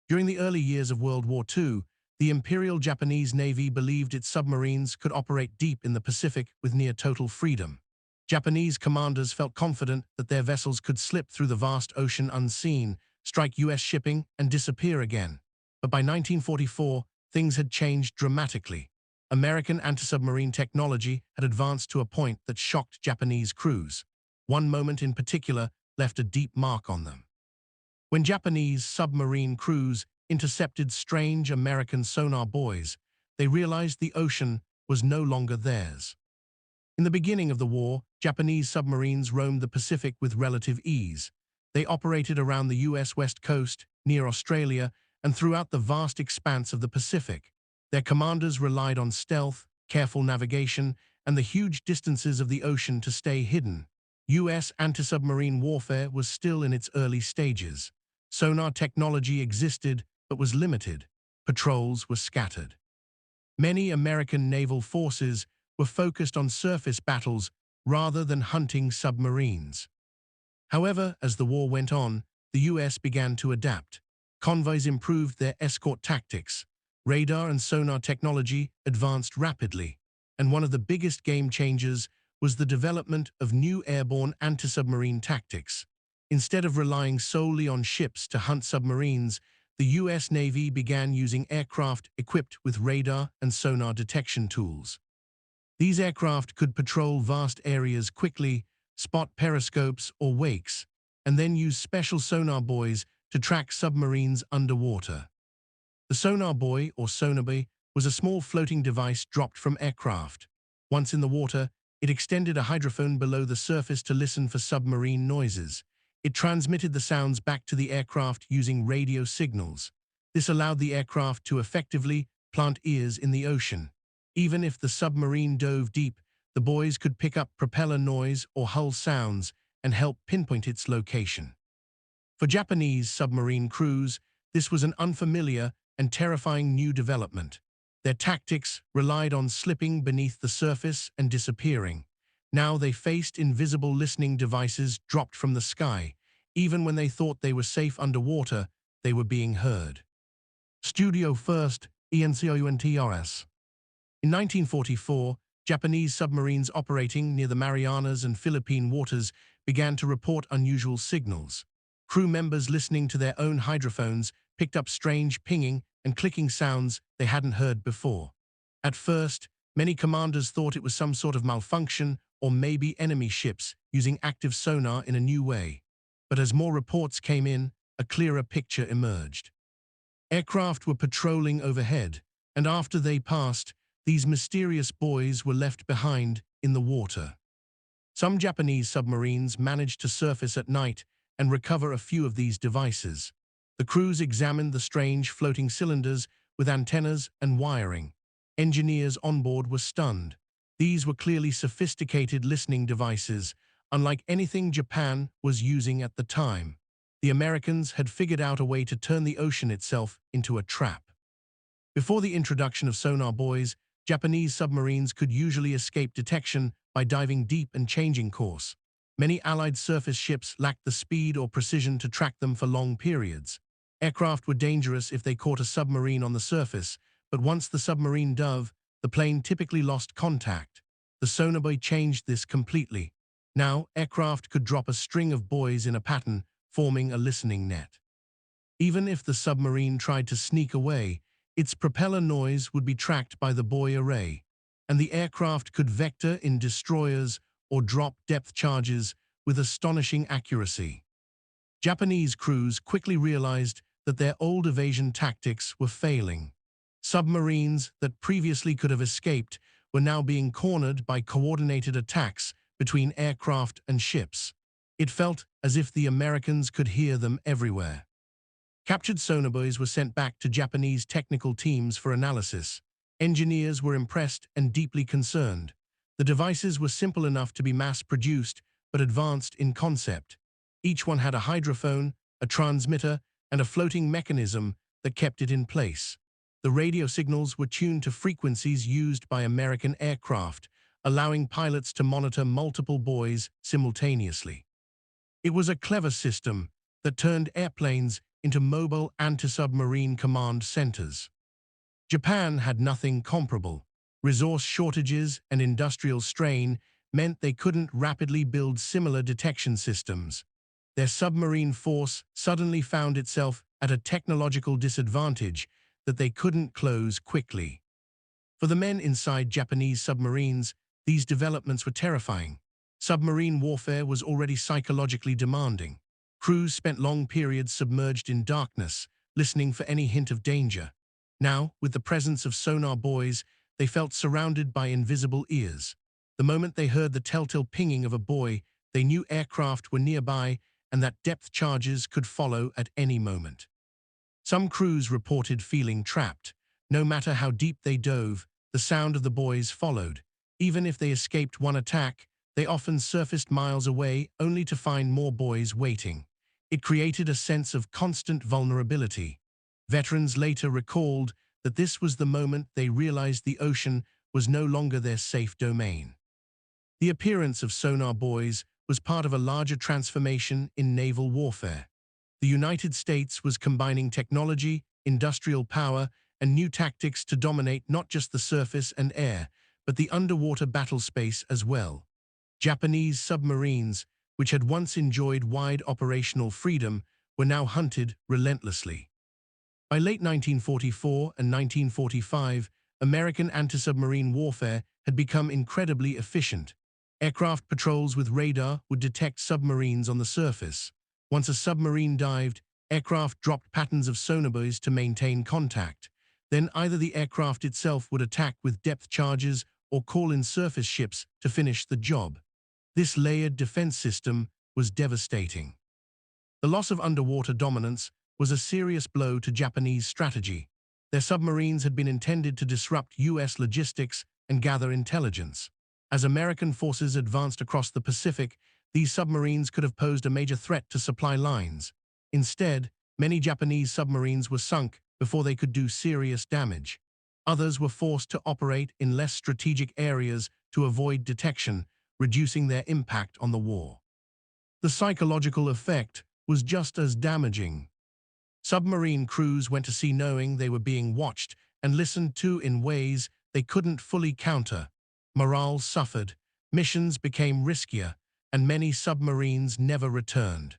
During the early years of World War II, the Imperial Japanese Navy believed its submarines could operate deep in the Pacific with near total freedom. Japanese commanders felt confident that their vessels could slip through the vast ocean unseen, strike U.S. shipping, and disappear again. But by 1944, things had changed dramatically. American anti-submarine technology had advanced to a point that shocked Japanese crews. One moment in particular left a deep mark on them. When Japanese submarine crews intercepted strange American sonar buoys, they realized the ocean was no longer theirs. In the beginning of the war, Japanese submarines roamed the Pacific with relative ease. They operated around the U.S. West Coast, near Australia, and throughout the vast expanse of the Pacific. Their commanders relied on stealth, careful navigation, and the huge distances of the ocean to stay hidden. U.S. anti-submarine warfare was still in its early stages. Sonar technology existed, but was limited. Patrols were scattered. Many American naval forces were focused on surface battles rather than hunting submarines. However, as the war went on, the U.S. began to adapt. Convoys improved their escort tactics. Radar and sonar technology advanced rapidly, and one of the biggest game changers was the development of new airborne anti-submarine tactics. Instead of relying solely on ships to hunt submarines, the U.S. Navy began using aircraft equipped with radar and sonar detection tools. These aircraft could patrol vast areas quickly, spot periscopes or wakes, and then use special sonar buoys to track submarines underwater. The sonar buoy, or sonobuoy, was a small floating device dropped from aircraft. Once in the water, it extended a hydrophone below the surface to listen for submarine noises. It transmitted the sounds back to the aircraft using radio signals. This allowed the aircraft to effectively plant ears in the ocean. Even if the submarine dove deep, the buoys could pick up propeller noise or hull sounds and help pinpoint its location. For Japanese submarine crews, this was an unfamiliar and terrifying new development. Their tactics relied on slipping beneath the surface and disappearing. Now they faced invisible listening devices dropped from the sky. Even when they thought they were safe underwater, they were being heard. Studio First, ENCOUNTRS. In 1944, Japanese submarines operating near the Marianas and Philippine waters began to report unusual signals. Crew members listening to their own hydrophones picked up strange pinging and clicking sounds they hadn't heard before. At first, many commanders thought it was some sort of malfunction or maybe enemy ships using active sonar in a new way. But as more reports came in, a clearer picture emerged. Aircraft were patrolling overhead, and after they passed, these mysterious buoys were left behind in the water. Some Japanese submarines managed to surface at night and recover a few of these devices. The crews examined the strange floating cylinders with antennas and wiring. Engineers on board were stunned. These were clearly sophisticated listening devices, unlike anything Japan was using at the time. The Americans had figured out a way to turn the ocean itself into a trap. Before the introduction of sonar buoys, Japanese submarines could usually escape detection by diving deep and changing course. Many Allied surface ships lacked the speed or precision to track them for long periods. Aircraft were dangerous if they caught a submarine on the surface, but once the submarine dove, the plane typically lost contact. The sonobuoy changed this completely. Now, aircraft could drop a string of buoys in a pattern, forming a listening net. Even if the submarine tried to sneak away, its propeller noise would be tracked by the buoy array, and the aircraft could vector in destroyers or drop depth charges with astonishing accuracy. Japanese crews quickly realized that their old evasion tactics were failing. Submarines that previously could have escaped were now being cornered by coordinated attacks between aircraft and ships. It felt as if the Americans could hear them everywhere. Captured sonobuoys were sent back to Japanese technical teams for analysis. Engineers were impressed and deeply concerned. The devices were simple enough to be mass-produced, but advanced in concept. Each one had a hydrophone, a transmitter, and a floating mechanism that kept it in place. The radio signals were tuned to frequencies used by American aircraft, allowing pilots to monitor multiple buoys simultaneously. It was a clever system that turned airplanes into mobile anti-submarine command centers. Japan had nothing comparable. Resource shortages and industrial strain meant they couldn't rapidly build similar detection systems. Their submarine force suddenly found itself at a technological disadvantage that they couldn't close quickly. For the men inside Japanese submarines, these developments were terrifying. Submarine warfare was already psychologically demanding. Crews spent long periods submerged in darkness, listening for any hint of danger. Now, with the presence of sonar buoys, they felt surrounded by invisible ears. The moment they heard the telltale pinging of a buoy, they knew aircraft were nearby and that depth charges could follow at any moment. Some crews reported feeling trapped. No matter how deep they dove, the sound of the buoys followed. Even if they escaped one attack, they often surfaced miles away only to find more buoys waiting. It created a sense of constant vulnerability. Veterans later recalled that this was the moment they realized the ocean was no longer their safe domain. The appearance of sonar buoys was part of a larger transformation in naval warfare. The United States was combining technology, industrial power, and new tactics to dominate not just the surface and air, but the underwater battle space as well. Japanese submarines, which had once enjoyed wide operational freedom, were now hunted relentlessly. By late 1944 and 1945, American anti-submarine warfare had become incredibly efficient. Aircraft patrols with radar would detect submarines on the surface. Once a submarine dived, aircraft dropped patterns of sonar buoys to maintain contact. Then either the aircraft itself would attack with depth charges or call in surface ships to finish the job. This layered defense system was devastating. The loss of underwater dominance was a serious blow to Japanese strategy. Their submarines had been intended to disrupt U.S. logistics and gather intelligence. As American forces advanced across the Pacific, these submarines could have posed a major threat to supply lines. Instead, many Japanese submarines were sunk before they could do serious damage. Others were forced to operate in less strategic areas to avoid detection, reducing their impact on the war. The psychological effect was just as damaging. Submarine crews went to sea knowing they were being watched and listened to in ways they couldn't fully counter. Morale suffered, missions became riskier, and many submarines never returned.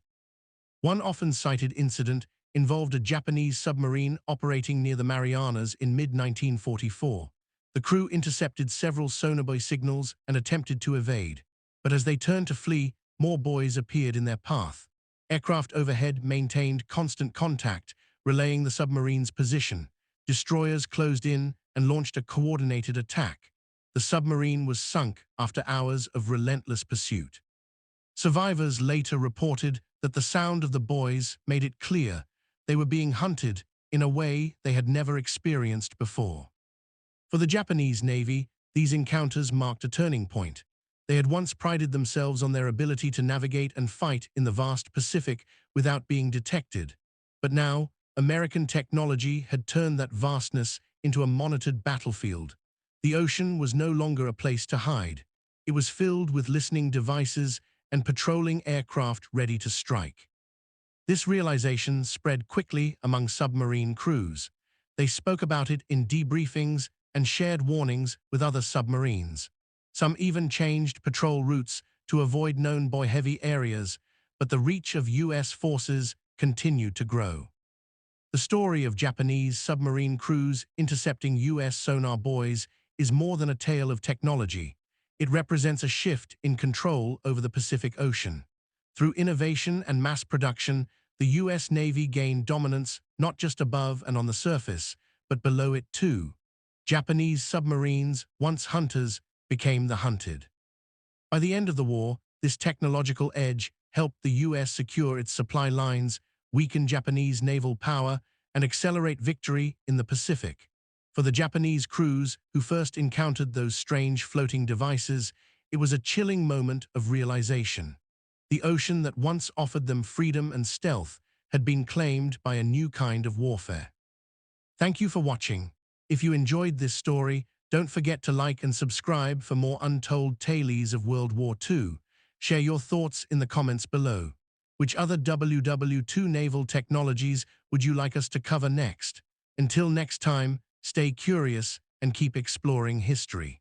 One often cited incident involved a Japanese submarine operating near the Marianas in mid-1944. The crew intercepted several sonar buoy signals and attempted to evade. But as they turned to flee, more buoys appeared in their path. Aircraft overhead maintained constant contact, relaying the submarine's position. Destroyers closed in and launched a coordinated attack. The submarine was sunk after hours of relentless pursuit. Survivors later reported that the sound of the buoys made it clear they were being hunted in a way they had never experienced before. For the Japanese Navy, these encounters marked a turning point. They had once prided themselves on their ability to navigate and fight in the vast Pacific without being detected. But now, American technology had turned that vastness into a monitored battlefield. The ocean was no longer a place to hide. It was filled with listening devices and patrolling aircraft ready to strike. This realization spread quickly among submarine crews. They spoke about it in debriefings and shared warnings with other submarines. Some even changed patrol routes to avoid known buoy-heavy areas, but the reach of U.S. forces continued to grow. The story of Japanese submarine crews intercepting U.S. sonar buoys is more than a tale of technology. It represents a shift in control over the Pacific Ocean. Through innovation and mass production, the U.S. Navy gained dominance not just above and on the surface, but below it too. Japanese submarines, once hunters, became the hunted. By the end of the war, this technological edge helped the U.S. secure its supply lines, weaken Japanese naval power, and accelerate victory in the Pacific. For the Japanese crews who first encountered those strange floating devices, it was a chilling moment of realization. The ocean that once offered them freedom and stealth had been claimed by a new kind of warfare. Thank you for watching. If you enjoyed this story, don't forget to like and subscribe for more untold tales of World War II. Share your thoughts in the comments below. Which other WW2 naval technologies would you like us to cover next? Until next time, stay curious and keep exploring history.